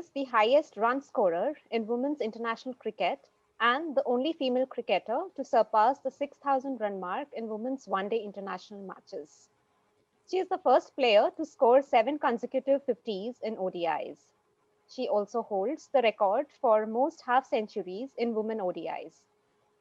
is the highest run scorer in women's international cricket and the only female cricketer to surpass the 6,000 run mark in women's one-day international matches. She is the first player to score 7 consecutive 50s in ODIs. She also holds the record for most half centuries in women ODIs.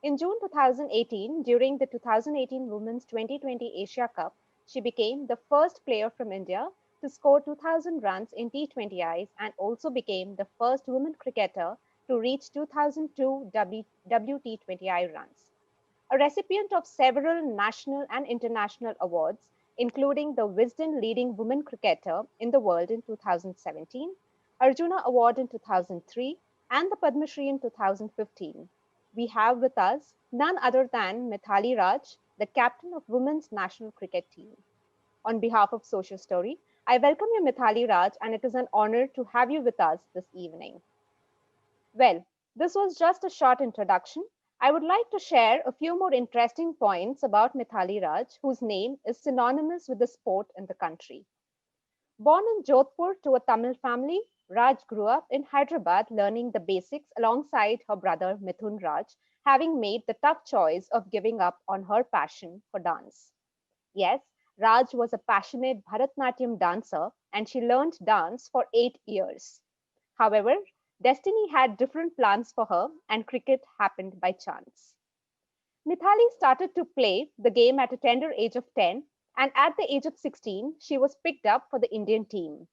In June 2018, during the 2018 Women's Twenty20 Asia Cup, she became the first player from India to score 2,000 runs in T20Is and also became the first woman cricketer to reach 2002 WT20I runs. A recipient of several national and international awards, including the Wisden Leading Women Cricketer in the World in 2017, Arjuna Award in 2003, and the Padma Shri in 2015. We have with us none other than Mithali Raj, the captain of women's national cricket team. On behalf of Social Story, I welcome you, Mithali Raj, and it is an honor to have you with us this evening. Well, this was just a short introduction. I would like to share a few more interesting points about Mithali Raj, whose name is synonymous with the sport in the country. Born in Jodhpur to a Tamil family, Raj grew up in Hyderabad learning the basics alongside her brother Mithun Raj, having made the tough choice of giving up on her passion for dance. Yes, Raj was a passionate Bharatnatyam dancer and she learned dance for 8 years. However, destiny had different plans for her and cricket happened by chance. Mithali started to play the game at a tender age of 10, and at the age of 16, she was picked up for the Indian team.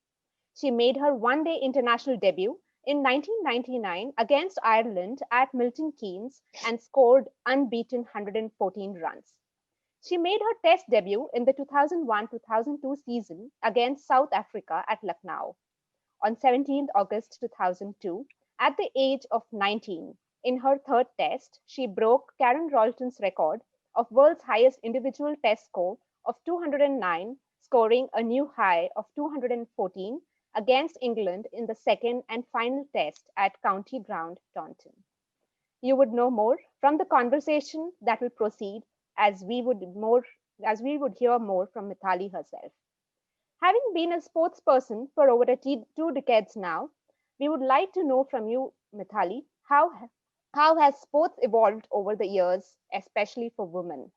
She made her one day international debut in 1999 against Ireland at Milton Keynes and scored unbeaten 114 runs. She made her test debut in the 2001-2002 season against South Africa at Lucknow. On 17th August 2002, at the age of 19, in her third test, she broke Karen Rolton's record of world's highest individual test score of 209, scoring a new high of 214 against England in the second and final test at County Ground, Taunton. You would know more from the conversation that will proceed as we would hear more from Mithali herself. Having been a sports person for over 2 decades now, we would like to know from you, Mithali, how has sports evolved over the years, especially for women?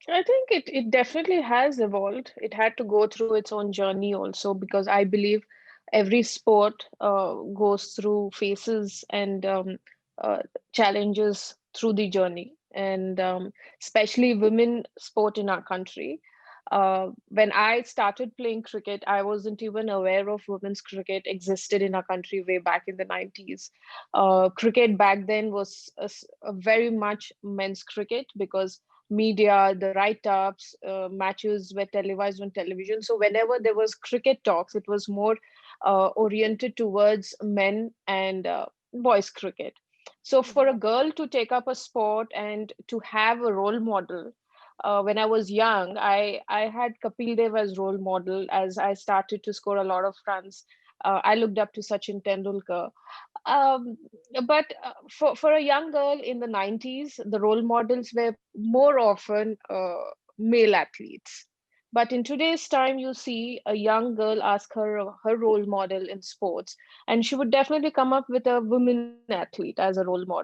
I think it definitely has evolved. It had to go through its own journey also, because I believe every sport goes through phases and uh, challenges through the journey. And especially women sport in our country. When I started playing cricket, I wasn't even aware of women's cricket existed in our country way back in the 90s. Cricket back then was a very much men's cricket, because media, the write-ups, matches were televised on television. So whenever there was cricket talks, it was more oriented towards men and boys cricket. So for a Mhm. girl to take up a sport and to have a role model, when I was young, I had Kapil Dev as role model as I started to score a lot of runs. I looked up to Sachin Tendulkar. Um, but for a young girl in the 90s, the role models were more often male athletes. But in today's time, you see a young girl ask her role model in sports, and she would definitely come up with a women athlete as a role model.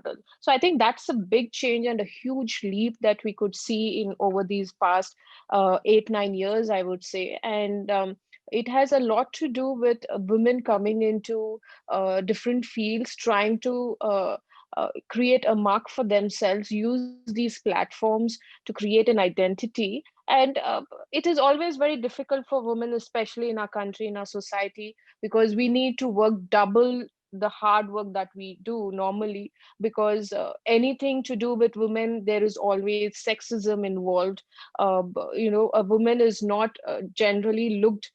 So I think that's a big change and a huge leap that we could see in over these past 8 9 years, I would say. And it has a lot to do with women coming into different fields, trying to create a mark for themselves, use these platforms to create an identity. And it is always very difficult for women, especially in our country, in our society, because we need to work double the hard work that we do normally, because anything to do with women, there is always sexism involved. A woman is not generally looked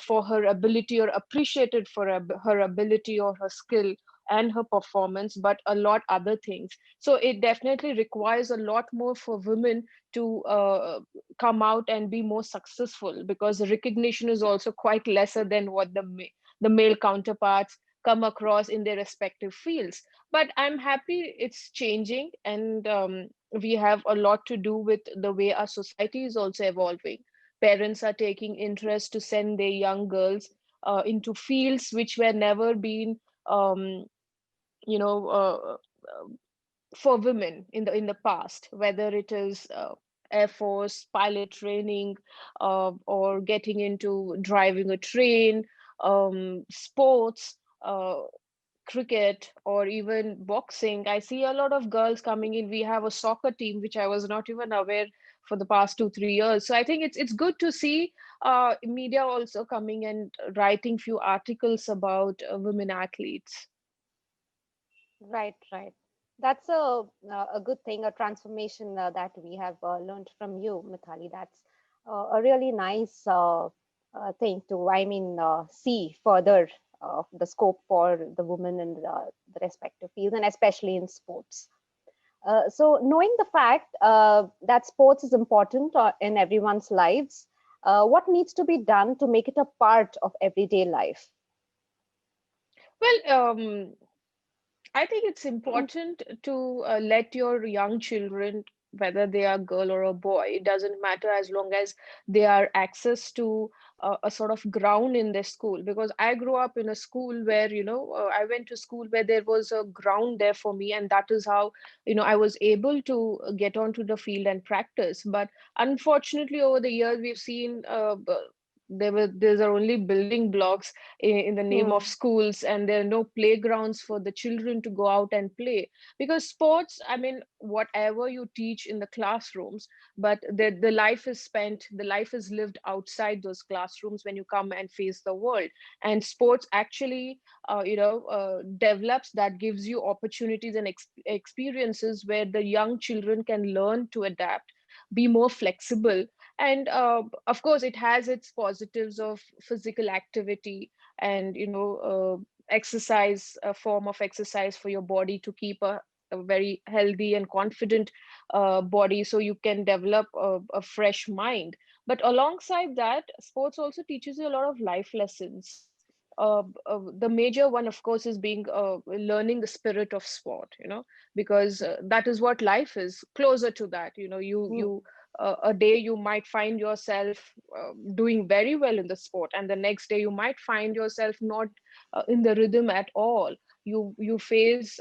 for her ability or appreciated for her ability or her skill and her performance, but a lot other things. So it definitely requires a lot more for women to come out and be more successful, because the recognition is also quite lesser than what the male counterparts come across in their respective fields. But I'm happy it's changing, and we have a lot to do with the way our society is also evolving. Parents are taking interest to send their young girls into fields which were never been um, you know for women in the past, whether it is air force pilot training, or getting into driving a train, sports, cricket, or even boxing. I see a lot of girls coming in. We have a soccer team which I was not even aware for the past 2 3 years. So I think it's good to see media also coming and writing few articles about women athletes. Right, right. That's a good thing, a transformation that we have learned from you, Mithali. That's a really nice thing to, I mean, see further the scope for the women in the respective fields, and especially in sports. So, knowing the fact that sports is important in everyone's lives, what needs to be done to make it a part of everyday life? Well, I think it's important to let your young children, whether they are girl or a boy, it doesn't matter, as long as they are access to a sort of ground in their school. Because I grew up in a school where, I went to school where there was a ground there for me, and that is how, I was able to get onto the field and practice. But unfortunately, over the years, we've seen there's are only building blocks in the name of Hmm. schools, and there are no playgrounds for the children to go out and play. Because sports, I mean, whatever you teach in the classrooms, but the life is spent, the life is lived outside those classrooms when you come and face the world. And sports actually develops, that gives you opportunities and experiences where the young children can learn to adapt, be more flexible. And of course it has its positives of physical activity, and exercise, a form of exercise for your body to keep a very healthy and confident body, so you can develop a fresh mind. But alongside that, sports also teaches you a lot of life lessons. The major one, of course, is being learning the spirit of sport, because that is what life is. Closer to that, Hmm. you a day you might find yourself doing very well in the sport, and the next day you might find yourself not in the rhythm at all. You face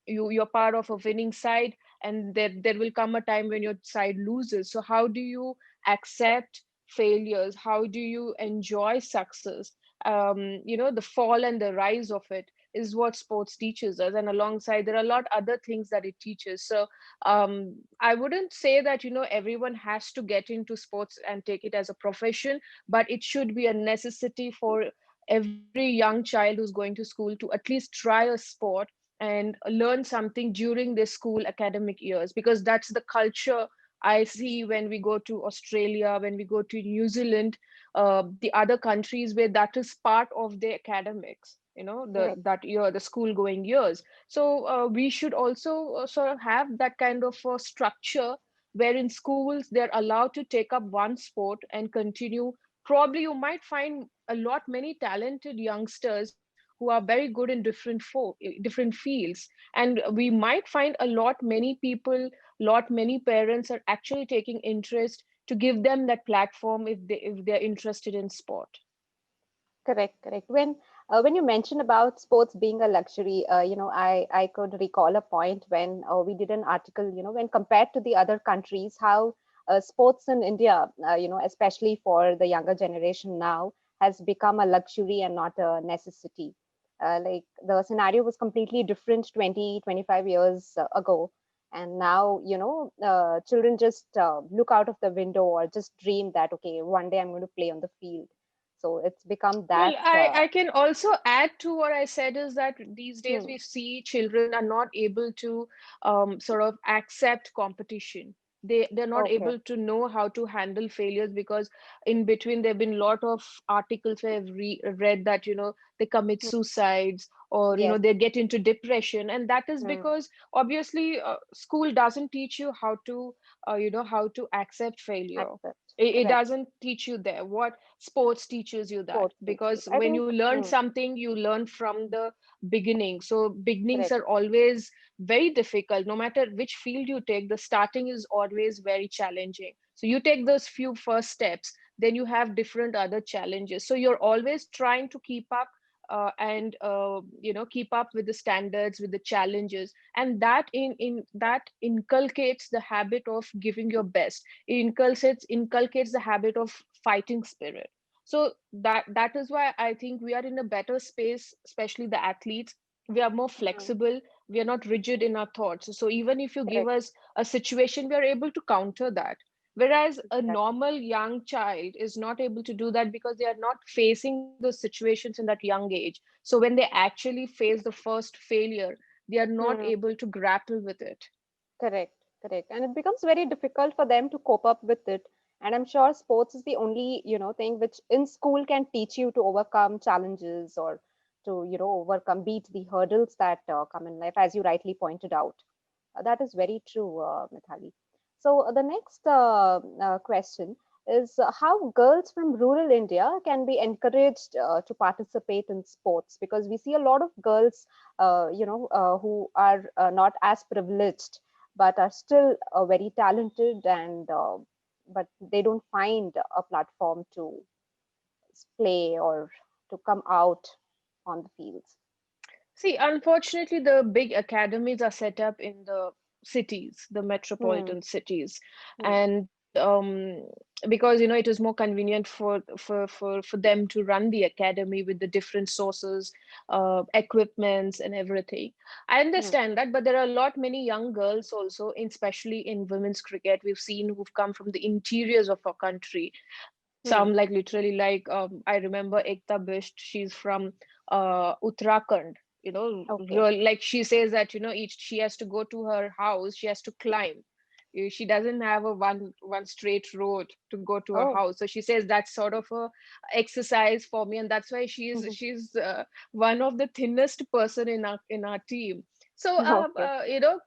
you're part of a winning side, and there will come a time when your side loses. So how do you accept failures? How do you enjoy success? The fall and the rise of it is what sports teaches us. And alongside, there are a lot other things that it teaches. So I wouldn't say that everyone has to get into sports and take it as a profession, but it should be a necessity for every young child who's going to school to at least try a sport and learn something during their school academic years, because that's the culture I see when we go to Australia, when we go to New Zealand, the other countries where that is part of their academics, Correct. that year, the school going years. So we should also sort of have that kind of structure where in schools they're allowed to take up one sport and continue. Probably you might find a lot many talented youngsters who are very good in different fields, and we might find a lot many people, lot many parents are actually taking interest to give them that platform if they're interested in sport. Correct, correct. When you mentioned about sports being a luxury, I could recall a point when we did an article, when compared to the other countries, how sports in India, especially for the younger generation now, has become a luxury and not a necessity. Like the scenario was completely different 20, 25 years ago. And now, children just look out of the window or just dream that, okay, one day I'm going to play on the field. So it's become Well, that. I can also add to what I said is that these days Hmm, we see children are not able to sort of accept competition. They're not okay. able to know how to handle failures, because in between there have been a lot of articles where I've read that they commit Hmm, suicides, or yes. they get into depression, and that is Hmm, because obviously school doesn't teach you how to how to accept failure. accept. It Correct. doesn't teach you there. What sports teaches you that, Sports teaches. because I when think. you learn Hmm, something you learn from the beginning. So beginnings correct. are always very difficult. No matter which field you take, the starting is always very challenging. So you take those few first steps, then you have different other challenges. So you're always trying to keep up, and keep up with the standards, with the challenges, and that in that inculcates the habit of giving your best. It inculcates the habit of fighting spirit. So that is why I think we are in a better space, especially the athletes. We are more Mm, flexible, we are not rigid in our thoughts. So even if you give correct. us a situation, we are able to counter that. Whereas a Exactly. normal young child is not able to do that because they are not facing those situations in that young age. So when they actually face the first failure, they are not Hmm. able to grapple with it. Correct, correct. And it becomes very difficult for them to cope up with it. And I'm sure sports is the only, thing which in school can teach you to overcome challenges or to, overcome, beat the hurdles that come in life, as you rightly pointed out. That is very true, Mithali. So the next question is how girls from rural India can be encouraged to participate in sports, because we see a lot of girls, who are not as privileged but are still very talented and but they don't find a platform to play or to come out on the fields. See, unfortunately, the big academies are set up in the cities, the Hmm. metropolitan cities, Hmm. and because it is more convenient for them to run the academy with the different sources, equipments, and everything. I Hmm. understand that, but there are a lot many young girls also, especially in women's cricket. We've seen who've come from the interiors of our country. Some Hmm. like literally like I remember Ekta Bisht, she's from Uttarakhand. Okay. Real, like she says that each she has to go to her house, she has to climb. She doesn't have a one straight road to go to her Oh. house. So she says that's sort of a exercise for me, and that's why she's one of the thinnest person in our team. So Okay.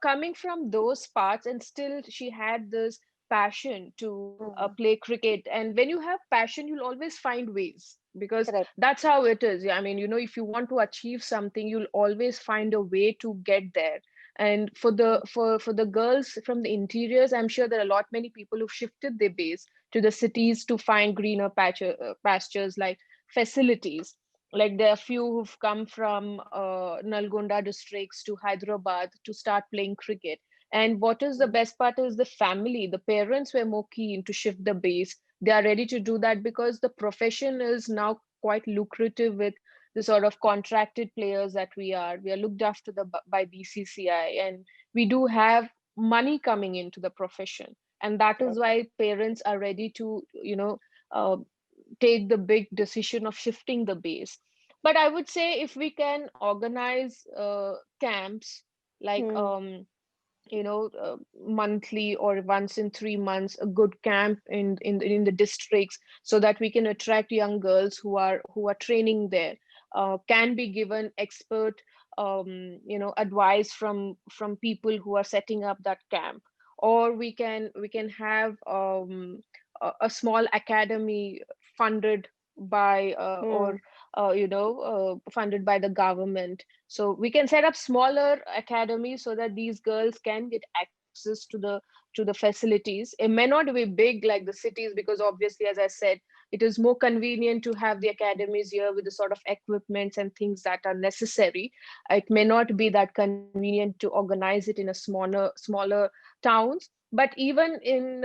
coming from those parts, and still she had this passion to Hmm. play cricket. And when you have passion, you'll always find ways, because Correct. that's how it is. Yeah, I mean, if you want to achieve something, you'll always find a way to get there. And for the Hmm. for the girls from the interiors, I'm sure there are a lot many people who've shifted their base to the cities to find greener pastures, like facilities. Like there are few who've come from Nalgonda districts to Hyderabad to start playing cricket. And what is the Hmm. best part is the family, the parents were more keen to shift the base. They are ready to do that because the profession is now quite lucrative with the sort of contracted players that we are. We are looked after by BCCI, and we do have money coming into the profession. And that is Correct. why parents are ready to, uh, take the big decision of shifting the base. But I would say if we can organize camps like Hmm. monthly or once in 3 months, a good camp in the districts, so that we can attract young girls who are training there, can be given expert advice from people who are setting up that camp. Or we can have a small academy funded by Hmm. or funded by the government. So we can set up smaller academies so that these girls can get access to the facilities. It may not be big like the cities, because obviously, as I said, it is more convenient to have the academies here with the sort of equipments and things that are necessary. It may not be that convenient to organize it in a smaller towns, but even in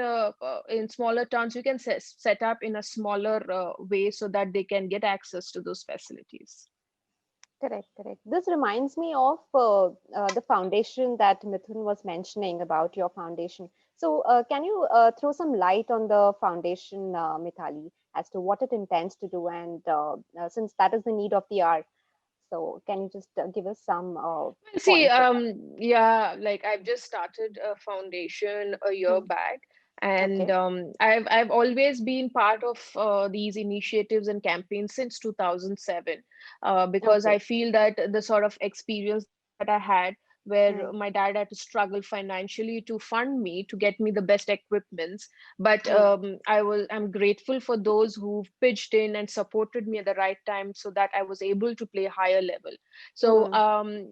smaller towns, you can set up in a smaller way so that they can get access to those facilities. Correct, correct. This reminds me of the foundation that Mithun was mentioning about your foundation. So, can you throw some light on the foundation, Mithali, as to what it intends to do? And since that is the need of the hour, so can you just give us some Well, see, points of that? yeah, like I've just started a foundation a year Hmm. back, and Okay. I've always been part of these initiatives and campaigns since 2007, because I Okay. feel that the sort of experience that I had, where my Hmm. dad had to struggle financially to fund me to get me the best equipments, but Hmm. I'm grateful for those who pitched in and supported me at the right time so that I was able to play higher level. So Hmm.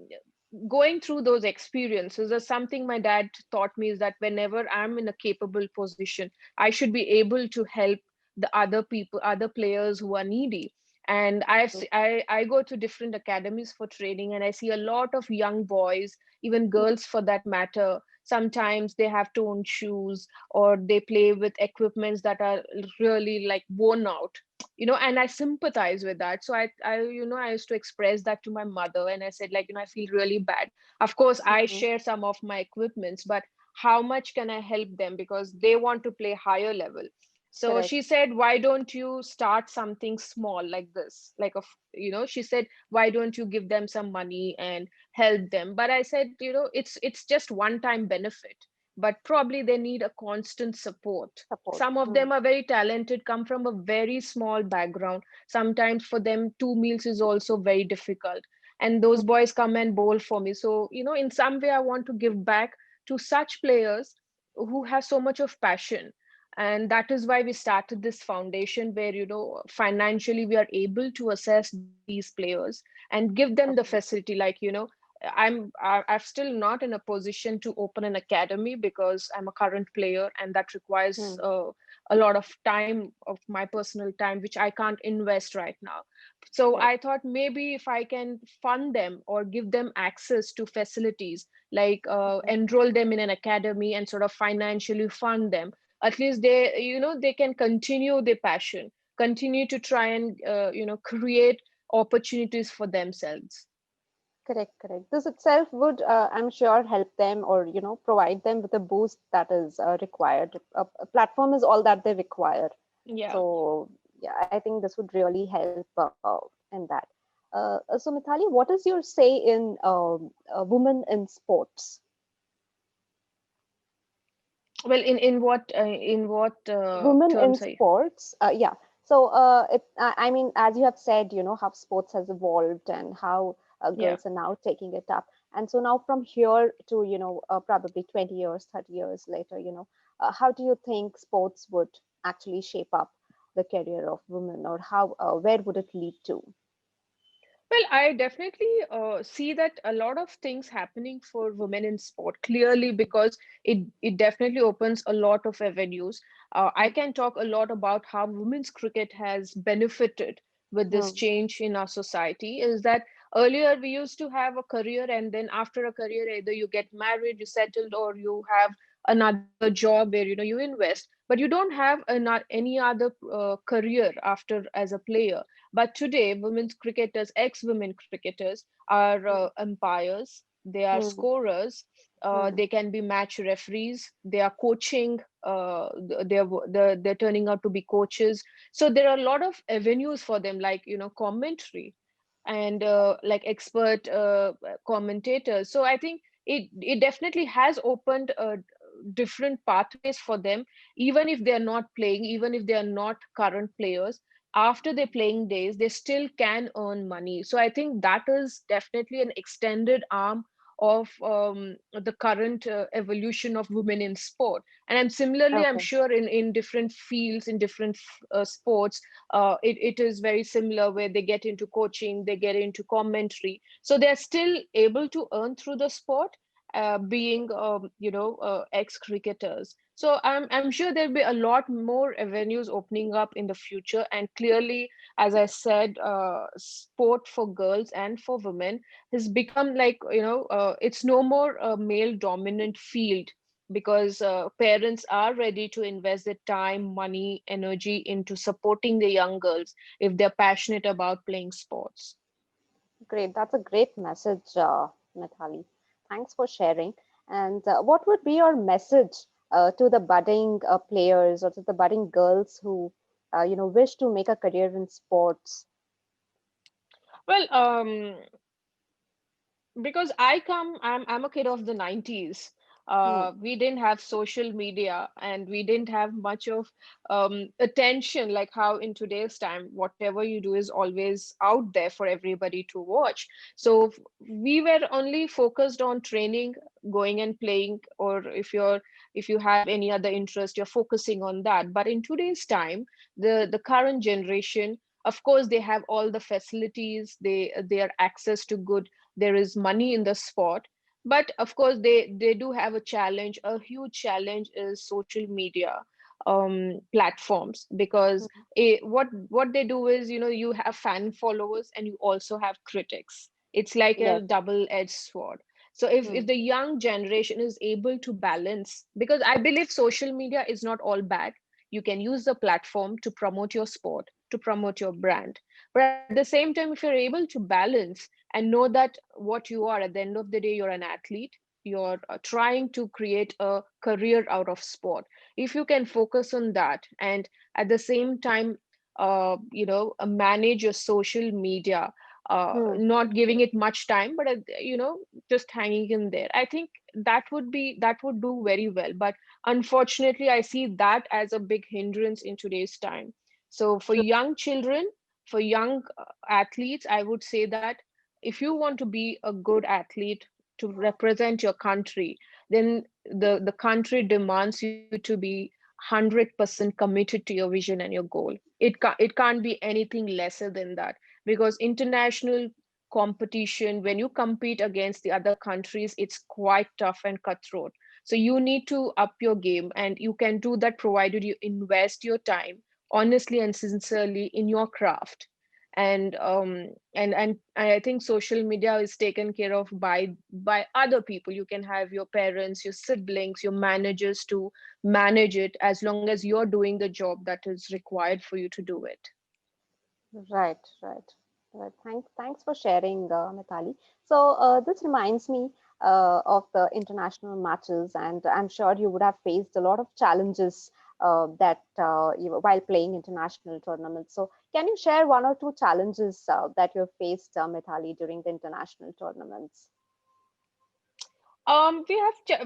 going through those experiences is something my dad taught me, is that whenever I'm in a capable position, I should be able to help the other people, other players who are needy. And True. I go to different academies for training, and I see a lot of young boys, even girls for that matter. Sometimes they have torn shoes, or they play with equipments that are really like worn out, and I sympathize with that. So I used to express that to my mother, and I said, like, I feel really bad. Of course, I Mhm. share some of my equipments, but how much can I help them, because they want to play higher level. So Correct. she said, why don't you start something small like this, like she said, why don't you give them some money and help them? But I said, it's just one time benefit, but probably they need a constant support. Support. Some of them are very talented, come from a very small background. Sometimes for them 2 meals is also very difficult, and those Mhm. boys come and bowl for me. So in some way I want to give back to such players who have so much of passion. And that is why we started this foundation, where financially we are able to assess these players and give them the Okay. facility. Like, I'm still not in a position to open an academy, because I'm a current player, and that requires Hmm. a lot of time, of my personal time, which I can't invest right now. So Correct. I thought, maybe if I can fund them or give them access to facilities, like Okay. enroll them in an academy and sort of financially fund them, at least they can continue their passion, continue to try and create opportunities for themselves. Correct. Correct. This itself would, I'm sure, help them, or provide them with a boost that is required. A platform is all that they require. Yeah. So yeah, I think this would really help in that. So Mithali, what is your say in women in sports? Well, in what Women in terms are you? sports, yeah. So I mean, as you have said, how sports has evolved and how Yeah. girls are now taking it up. And so now from here to probably 20 years, 30 years later, how do you think sports would actually shape up the career of women, or how where would it lead to? Well, I definitely see that a lot of things happening for women in sport, clearly, because it definitely opens a lot of avenues. I can talk a lot about how women's cricket has benefited with this Mm-hmm. change in our society. Is that earlier we used to have a career, and then after a career, either you get married, you settled, or you have another job where you invest, but you don't have any other career after as a player. But today, women's cricketers, ex-women cricketers, are umpires. They are Mm-hmm. scorers. They can be match referees. They are coaching. They're turning out to be coaches. So there are a lot of avenues for them, like commentary, and like expert commentators. So I think it definitely has opened different pathways for them, even if they are not playing, even if they are not current players. After their playing days, they still can earn money. So I think that is definitely an extended arm of the current evolution of women in sport. And I'm Okay. sure in different fields, in different sports, it is very similar, where they get into coaching, they get into commentary, so they're still able to earn through the sport, being ex cricketers. So I'm sure there'll be a lot more avenues opening up in the future. And clearly, as I said, sport for girls and for women has become, like, it's no more a male dominant field, because parents are ready to invest their time, money, energy into supporting the young girls if they're passionate about playing sports. Great. That's a great message, Mithali. Thanks for sharing. And what would be your message to the budding players, or to the budding girls who, wish to make a career in sports? Well, because I'm a kid of the 90s. Hmm. We didn't have social media, and we didn't have much of attention, like how in today's time whatever you do is always out there for everybody to watch. So we were only focused on training, going and playing, or if you have any other interest, you're focusing on that. But in today's time, the current generation, of course, they have all the facilities, they are access to good, there is money in the sport. But of course, they do have a challenge. A huge challenge is social media. platforms, because what they do is, you have fan followers and you also have critics. It's like a Yes. double-edged sword. So if Hmm. the young generation is able to balance, because I believe social media is not all bad. You can use the platform to promote your sport, to promote your brand. But at the same time, if you're able to balance and know that what you are, at the end of the day, you're an athlete, you're trying to create a career out of sport. If you can focus on that, and at the same time, manage your social media, Hmm. not giving it much time, but just hanging in there, I think that would do very well. But unfortunately, I see that as a big hindrance in today's time. So for True. young children, for young athletes, I would say that if you want to be a good athlete to represent your country, then the country demands you to be 100% committed to your vision and your goal. It can't be anything lesser than that, because international competition, when you compete against the other countries, it's quite tough and cutthroat. So you need to up your game, and you can do that provided you invest your time honestly and sincerely in your craft. And I think social media is taken care of by other people. You can have your parents, your siblings, your managers to manage it, as long as you're doing the job that is required for you to do it. Right, right, right. Thanks for sharing, Mithali. So this reminds me of the international matches, and I'm sure you would have faced a lot of challenges that while playing international tournaments. So can you share one or two challenges that you have faced, Mithali, during the international tournaments?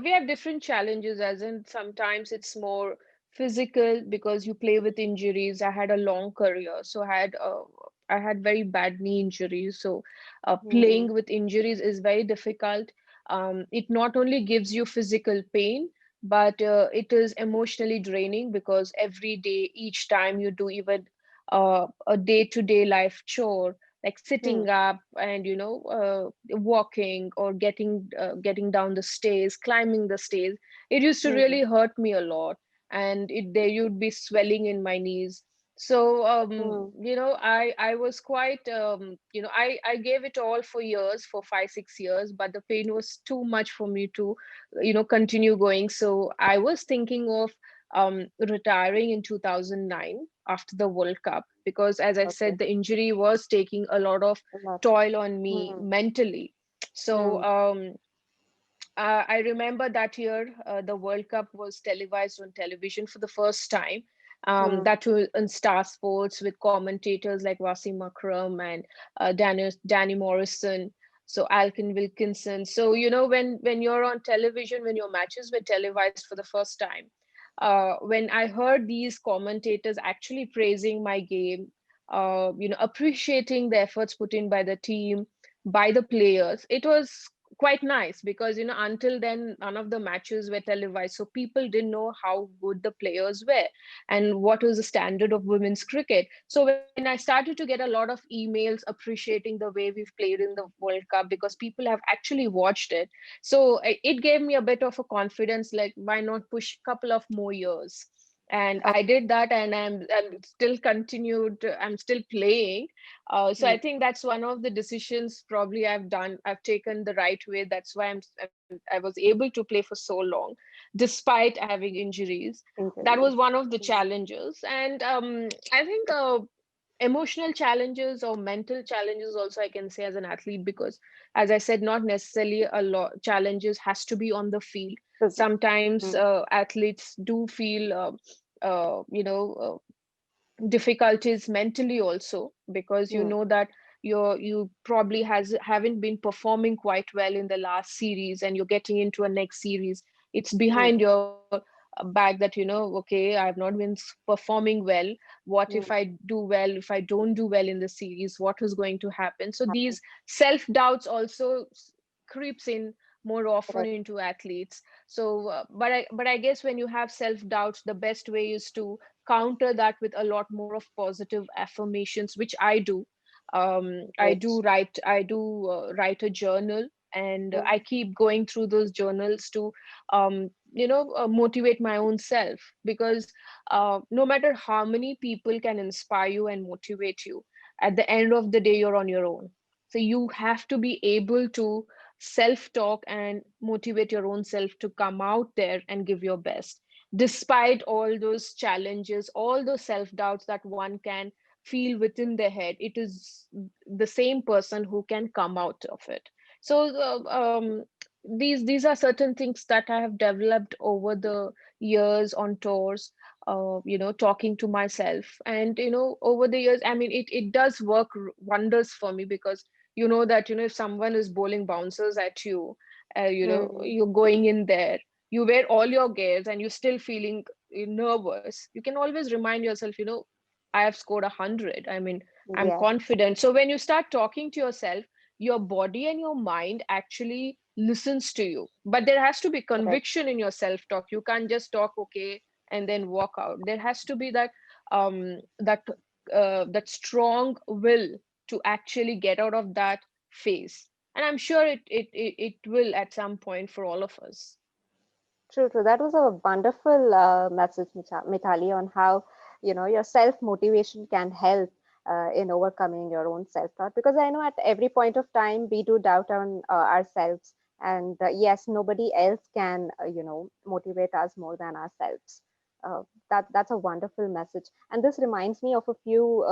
We have different challenges, as in sometimes it's more physical because you play with injuries. I had a long career, so I had very bad knee injuries. So Hmm. playing with injuries is very difficult. It not only gives you physical pain, but it is emotionally draining, because every day, each time you do even a day-to-day life chore, like Hmm. sitting up and walking, or getting down the stairs, climbing the stairs, it used to Hmm. really hurt me a lot. And there you'd be swelling in my knees. So Hmm. I was quite I gave it all for years, for 5 6 years, but the pain was too much for me to continue going. So I was thinking of retiring in 2009 after the World Cup, because, as I Okay. said, the injury was taking a lot of A lot. toll on me Hmm. mentally. So Hmm. I remember that year, the World Cup was televised on television for the first time. Hmm. That was in Star Sports, with commentators like Wasim Akram and Danny Morrison, so Alkin Wilkinson. So when you're on television, when your matches were televised for the first time, when I heard these commentators actually praising my game, appreciating the efforts put in by the team, by the players, it was quite nice, because until then none of the matches were televised, so people didn't know how good the players were and what was the standard of women's cricket. So when I started to get a lot of emails appreciating the way we've played in the World Cup, because people have actually watched it, so it gave me a bit of a confidence, like why not push a couple of more years. And I Okay. did that, and I'm still continued, I'm still playing. So I Hmm. think that's one of the decisions probably I've taken the right way. That's why I was able to play for so long, despite having injuries. That was Injuries. one of the Hmm. challenges. And I think emotional challenges or mental challenges also, I can say, as an athlete, because, as I said, not necessarily a lot challenges has to be on the field. Physical. Sometimes Hmm. athletes do feel difficulties mentally also, because you Hmm. know that you probably haven't been performing quite well in the last series, and you're getting into a next series. It's Hmm. behind your back that, okay, I've not been performing well. What if Hmm. I do well? If I don't do well in the series, what is going to happen? So Happen. these self doubts also creeps in more often Correct. into athletes. So but I guess when you have self doubts, the best way is to counter that with a lot more of positive affirmations, which I do. Great. I do write a journal, and I Hmm. keep going through those journals to motivate my own self, because no matter how many people can inspire you and motivate you, at the end of the day you're on your own. So you have to be able to self talk and motivate your own self to come out there and give your best, despite all those challenges, all those self doubts that one can feel within their head. It is the same person who can come out of it. So these are certain things that I have developed over the years on tours, talking to myself. And over the years, I mean, it does work wonders for me, because you know that if someone is bowling bouncers at you, Mm, you're going in there, you wear all your gears and you're still feeling nervous, you can always remind yourself, I have scored 100. I mean, I'm yes, confident. So when you start talking to yourself, your body and your mind actually listens to you. But there has to be correct. conviction in your self talk. You can't just talk okay and then walk out. There has to be that strong will to actually get out of that phase. And I'm sure it will at some point for all of us. True, true. That was a wonderful message, Mithali, on how your self motivation can help in overcoming your own self doubt. Because I know at every point of time we do doubt on ourselves, and yes, nobody else can motivate us more than ourselves. That's a wonderful message, and this reminds me of a few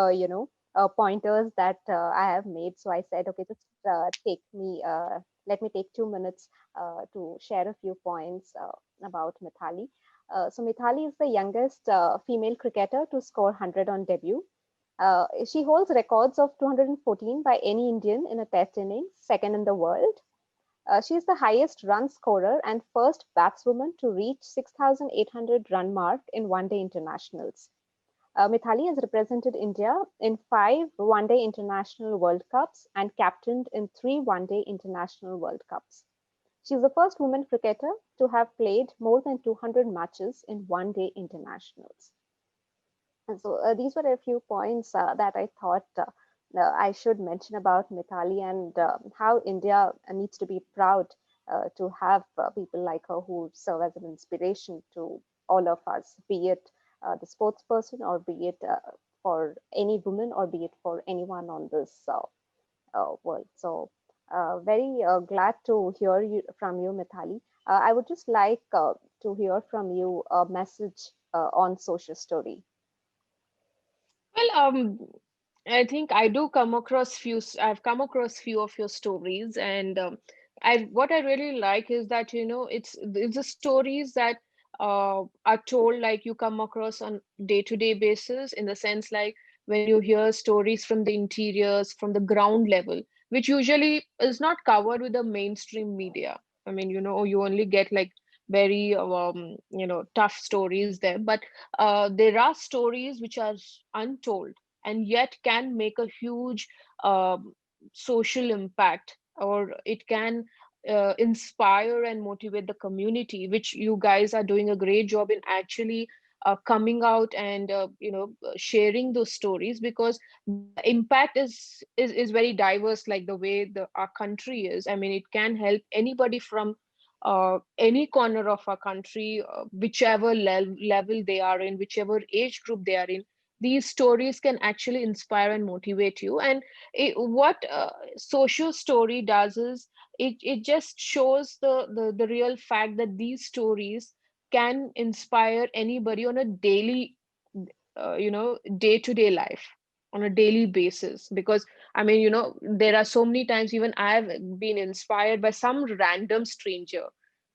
pointers that I have made. So I said, okay, just take me let me take 2 minutes to share a few points about Mithali. So Mithali is the youngest female cricketer to score 100 on debut. She holds records of 214 by any Indian in a test innings, second in the world. She is the highest run scorer and first batswoman to reach 6,800 run mark in one-day internationals. Mithali has represented India in 5 one-day international World Cups and captained in 3 one-day international World Cups. She is the first woman cricketer to have played more than 200 matches in one-day internationals. And so these were a few points that I thought I should mention about Mithali, and how India needs to be proud to have people like her who serve as an inspiration to all of us, be it the sports person, or be it for any woman, or be it for anyone on this world. So very glad to hear from you, Mithali. I would just like to hear from you a message on social story. Well, I think I've come across few of your stories, and what I really like is that it's the stories that are told, like you come across on day-to-day basis, in the sense like when you hear stories from the interiors, from the ground level, which usually is not covered with the mainstream media. I mean, you only get like very tough stories there, but there are stories which are untold and yet can make a huge social impact, or it can inspire and motivate the community, which you guys are doing a great job in actually coming out and sharing those stories, because the impact is very diverse, like the way our country is. I mean, it can help anybody from any corner of our country, whichever level they are in, whichever age group they are in. These stories can actually inspire and motivate you. And what social story does is it just shows the real fact that these stories can inspire anybody on a daily, day-to-day life, on a daily basis. Because I mean, there are so many times even I've been inspired by some random stranger,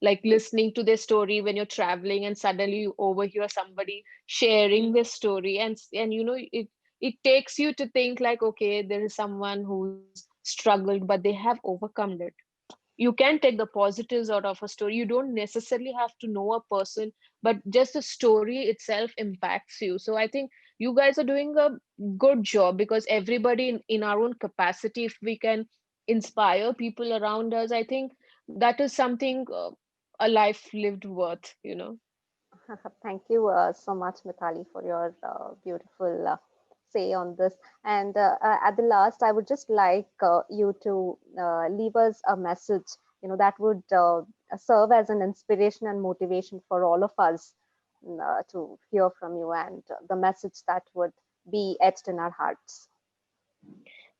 like listening to their story when you're traveling, and suddenly you overhear somebody sharing this story, and it takes you to think like, okay, there is someone who's struggled but they have overcome it. You can take the positives out of a story. You don't necessarily have to know a person, but just the story itself impacts you. So I think you guys are doing a good job, because everybody in our own capacity, if we can inspire people around us, I think that is something, a life lived worth. Thank you so much, Mithali, for your beautiful say on this. And at the last, I would just like you to leave us a message that would serve as an inspiration and motivation for all of us to hear from you, and the message that would be etched in our hearts.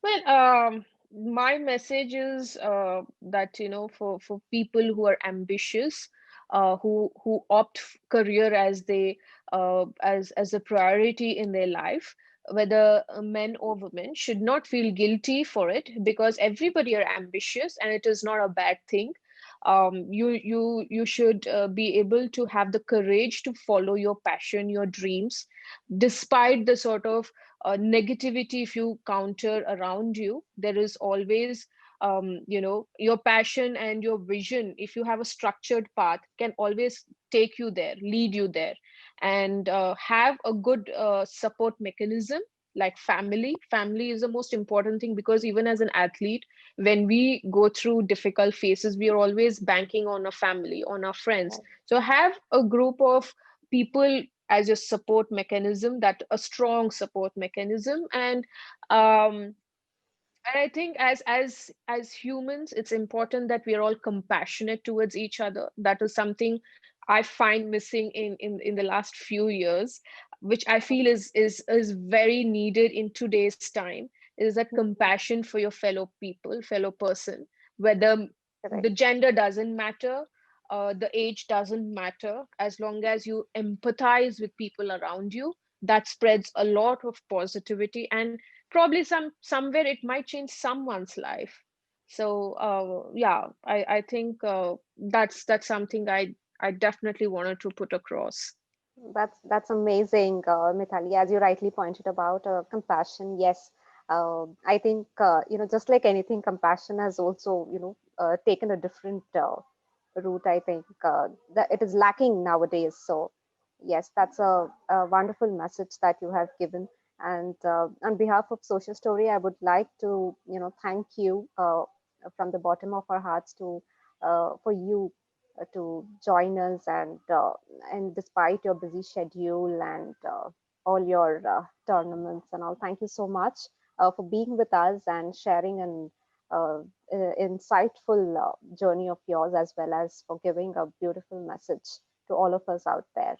Well, my message is that, for people who are ambitious, who opt career as they as a priority in their life, whether men or women, should not feel guilty for it, because everybody are ambitious and it is not a bad thing. You should be able to have the courage to follow your passion, your dreams, despite the sort of negativity if you counter around you. There is always your passion and your vision, if you have a structured path, can always take you there, lead you there. And have a good support mechanism, like family is the most important thing, because even as an athlete, when we go through difficult phases, we are always banking on a family, on our friends. Right. So have a group of people as a support mechanism, that a strong support mechanism. And I think as humans, it's important that we are all compassionate towards each other. That is something I find missing in the last few years, which I feel is very needed in today's time, is that compassion for your fellow people, fellow person, whether Correct. the gender doesn't matter, the age doesn't matter, as long as you empathize with people around you, that spreads a lot of positivity, and probably somewhere it might change someone's life. So yeah, I think that's something I definitely wanted to put across. That's amazing, Mithali. As you rightly pointed about compassion, yes. I think just like anything, compassion has also taken a different route. I think that it is lacking nowadays. So yes, that's a wonderful message that you have given. And on behalf of Social Story, I would like to thank you from the bottom of our hearts to for you to join us, and despite your busy schedule and all your tournaments and all, thank you so much for being with us and sharing an insightful journey of yours, as well as for giving a beautiful message to all of us out there.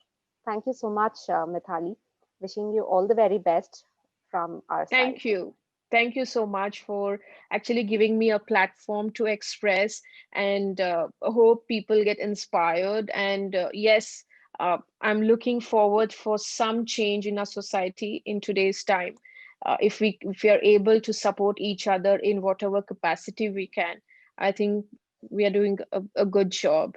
Thank you so much, Mithali. Wishing you all the very best from our side. Thank you. Thank you so much for actually giving me a platform to express, and hope people get inspired. And yes, I'm looking forward for some change in our society in today's time. If we are able to support each other in whatever capacity we can, I think we are doing a good job.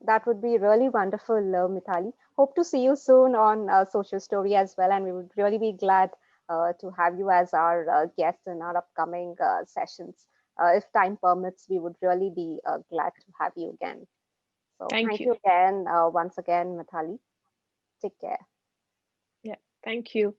That would be really wonderful, Mithali. Hope to see you soon on Social Story as well, and we would really be glad to have you as our guest in our upcoming sessions. If time permits, we would really be glad to have you again. So, Thank thank you. you again, once again, Mithali. Take care. Yeah, thank you.